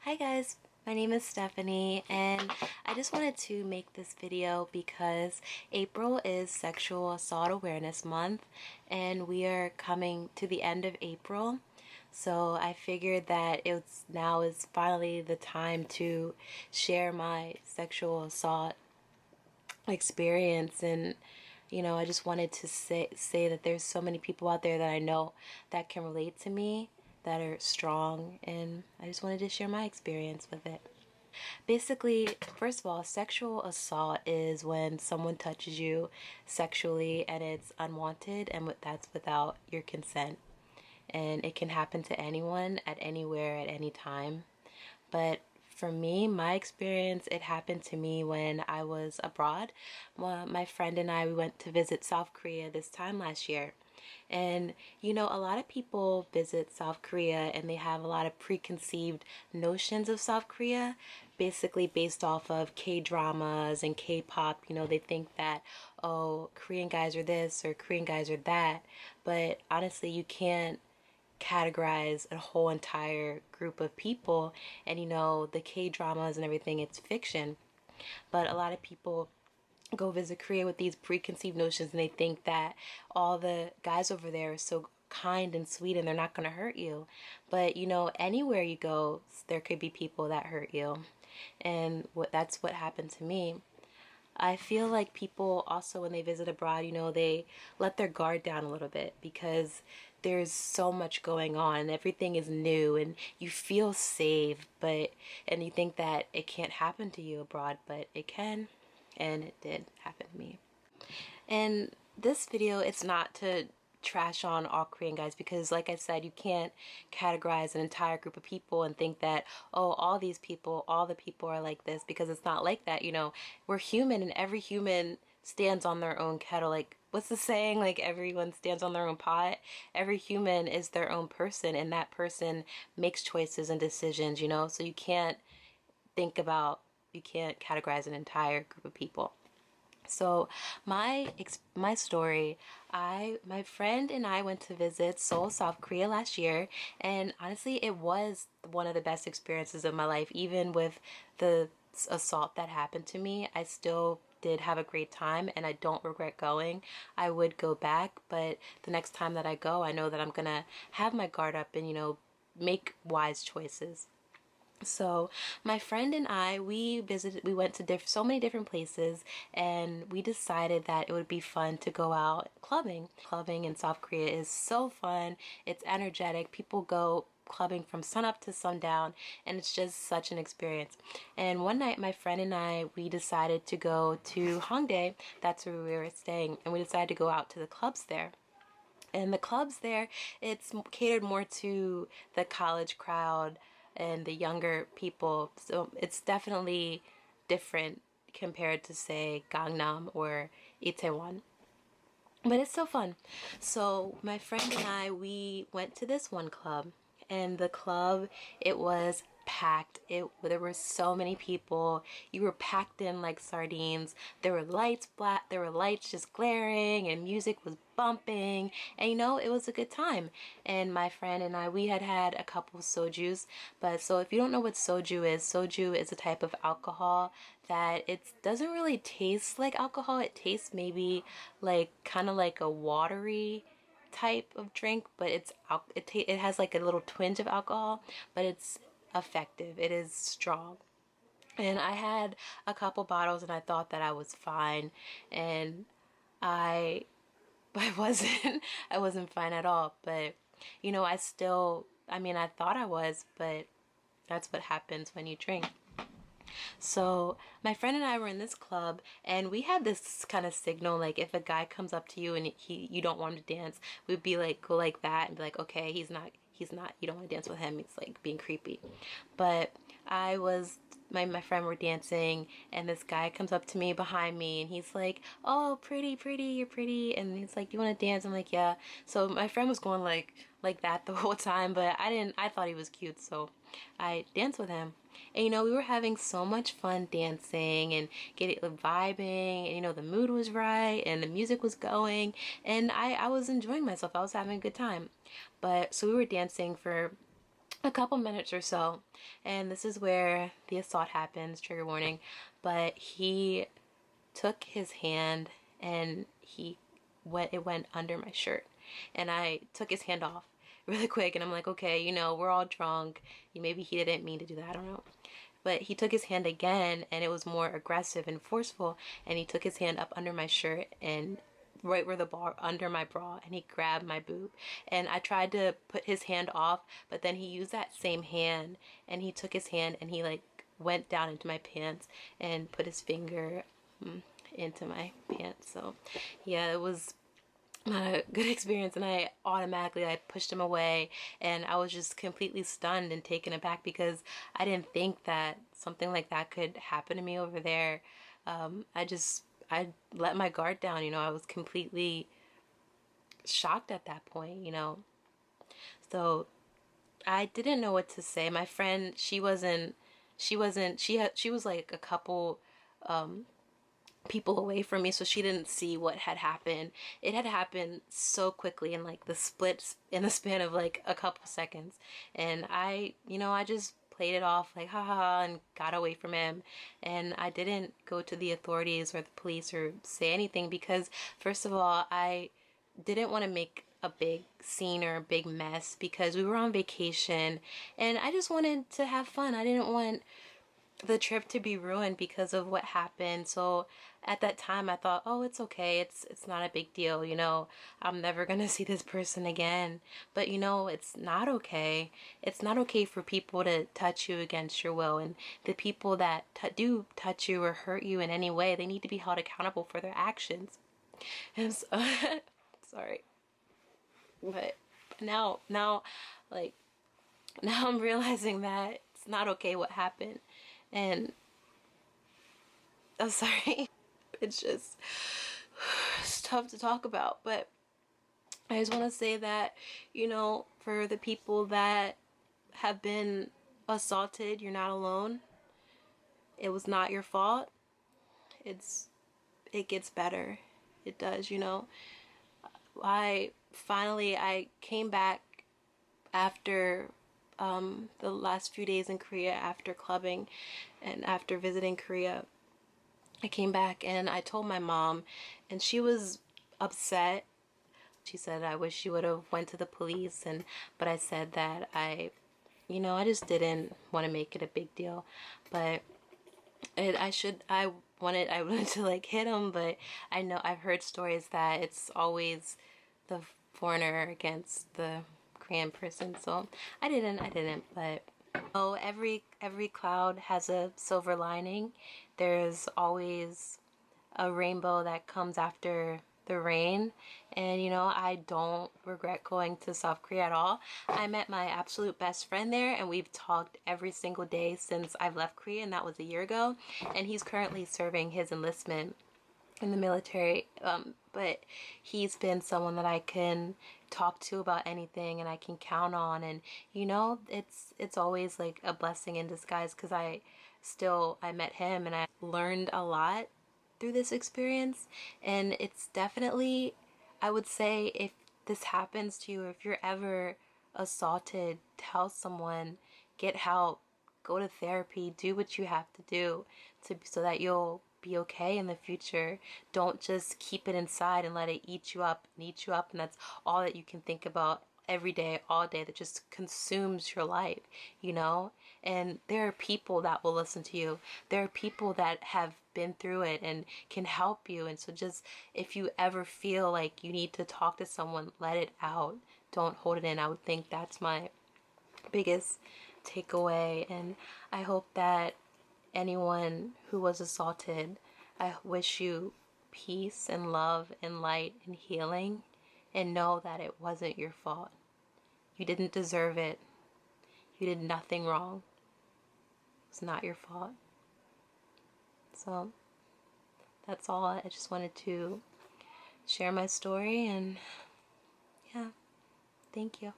Hi guys, my name is Stephanie and I just wanted to make this video because April is Sexual Assault Awareness Month and we are coming to the end of April. So I figured that now is finally the time to share my sexual assault experience. And I just wanted to say that there's so many people out there that I know that can relate to me, that are strong, and I just wanted to share my experience with it. Basically, first of all, sexual assault is when someone touches you sexually and it's unwanted, and that's without your consent. And it can happen to anyone at anywhere at any time. But for me, my experience, it happened to me when I was abroad. My friend and I, we went to visit South Korea this time last year. And a lot of people visit South Korea and they have a lot of preconceived notions of South Korea, basically based off of K-dramas and K-pop. They think that, oh, Korean guys are this or Korean guys are that. But honestly, you can't categorize a whole entire group of people. And the K-dramas and everything, it's fiction. But a lot of people go visit Korea with these preconceived notions and they think that all the guys over there are so kind and sweet and they're not going to hurt you. But anywhere you go, there could be people that hurt you. And that's what happened to me. I feel like people also, when they visit abroad, they let their guard down a little bit because there's so much going on and everything is new and you feel safe, and you think that it can't happen to you abroad, but it can, and it did happen to me. And this video, it's not to trash on all Korean guys because, like I said, you can't categorize an entire group of people and think that, oh, all the people are like this, because it's not like that. We're human and every human stands on their own kettle. Like, what's the saying? Like, everyone stands on their own pot. Every human is their own person and that person makes choices and decisions, so you can't categorize an entire group of people. So my story, my friend and I went to visit Seoul, South Korea last year, and honestly, it was one of the best experiences of my life. Even with the assault that happened to me, I still did have a great time and I don't regret going. I would go back, but the next time that I go, I know that I'm gonna have my guard up and make wise choices. So my friend and I, we went to so many different places, and we decided that it would be fun to go out clubbing. Clubbing in South Korea is so fun. It's energetic. People go clubbing from sunup to sundown, and it's just such an experience. And one night, my friend and I, we decided to go to Hongdae. That's where we were staying, and we decided to go out to the clubs there. And the clubs there, it's catered more to the college crowd and the younger people. So it's definitely different compared to, say, Gangnam or Itaewon. But it's so fun. So my friend and I, we went to this one club, and the club, it was packed. There were so many people. You were packed in like sardines. There were lights just glaring, and music was bumping, and it was a good time. And my friend and I, we had a couple of sojus. But so if you don't know what soju is a type of alcohol that it doesn't really taste like alcohol. It tastes maybe like kind of like a watery type of drink, but it has like a little twinge of alcohol, but it's effective. It is strong. And I had a couple bottles and I thought that I was fine, and I I wasn't. I wasn't fine at all. But I thought I was, but that's what happens when you drink. So my friend and I were in this club, and we had this kind of signal, like if a guy comes up to you and you don't want him to dance, we'd be like, go like that and be like, okay, he's not, you don't want to dance with him. It's like being creepy. But my friend were dancing, and this guy comes up to me behind me, and he's like, oh, pretty, you're pretty. And he's like, do you want to dance? I'm like, yeah. So my friend was going like that the whole time, but I thought he was cute, so I danced with him. And we were having so much fun dancing and vibing, and the mood was right and the music was going, and I was enjoying myself. I was having a good time. But so we were dancing for a couple minutes or so, and this is where the assault happens, trigger warning. But he took his hand and it went under my shirt, and I took his hand off really quick, and I'm like, okay, we're all drunk, maybe he didn't mean to do that, I don't know. But he took his hand again, and it was more aggressive and forceful, and he took his hand up under my shirt and right where the bar under my bra, and he grabbed my boob, and I tried to put his hand off, but then he used that same hand, and he took his hand and he like went down into my pants and put his finger into my pants. So yeah, it was not a good experience, and I pushed him away, and I was just completely stunned and taken aback because I didn't think that something like that could happen to me over there. I let my guard down, I was completely shocked at that point. So I didn't know what to say. My friend, she was like a couple people away from me, so she didn't see what had happened. It had happened so quickly in like the splits in the span of like a couple seconds, and I just played it off like haha and got away from him, and I didn't go to the authorities or the police or say anything because first of all, I didn't want to make a big scene or a big mess because we were on vacation and I just wanted to have fun. I didn't want the trip to be ruined because of what happened. So at that time I thought, oh, it's okay. It's not a big deal, I'm never going to see this person again. But it's not okay. It's not okay for people to touch you against your will, and the people that do touch you or hurt you in any way, they need to be held accountable for their actions. And so sorry. But now like now I'm realizing that it's not okay what happened. And I'm sorry. It's just, it's tough to talk about, but I just want to say that, for the people that have been assaulted, you're not alone. It was not your fault. It's, it gets better. It does. I came back after the last few days in Korea after clubbing and after visiting Korea. I came back and I told my mom, and she was upset. She said I wish she would have went to the police, and but I said that I just didn't want to make it a big deal. But I wanted to like hit him, but I know I've heard stories that it's always the foreigner against the Korean person. So I didn't, but oh, every cloud has a silver lining. There's always a rainbow that comes after the rain. And I don't regret going to South Korea at all. I met my absolute best friend there, and we've talked every single day since I've left Korea, and that was a year ago. And he's currently serving his enlistment in the military, but he's been someone that I can talk to about anything and I can count on. And it's always like a blessing in disguise because I met him and I learned a lot through this experience. And it's definitely, I would say, if this happens to you, or if you're ever assaulted, tell someone, get help, go to therapy, do what you have to do so that you'll be okay in the future. Don't just keep it inside and let it eat you up and eat you up, and that's all that you can think about every day, all day, that just consumes your life. And there are people that will listen to you. There are people that have been through it and can help you. And so just, if you ever feel like you need to talk to someone, let it out. Don't hold it in. I would think that's my biggest takeaway. And I hope that anyone who was assaulted, I wish you peace and love and light and healing, and know that it wasn't your fault. You didn't deserve it. You did nothing wrong. It's not your fault. So that's all. I just wanted to share my story, and yeah, thank you.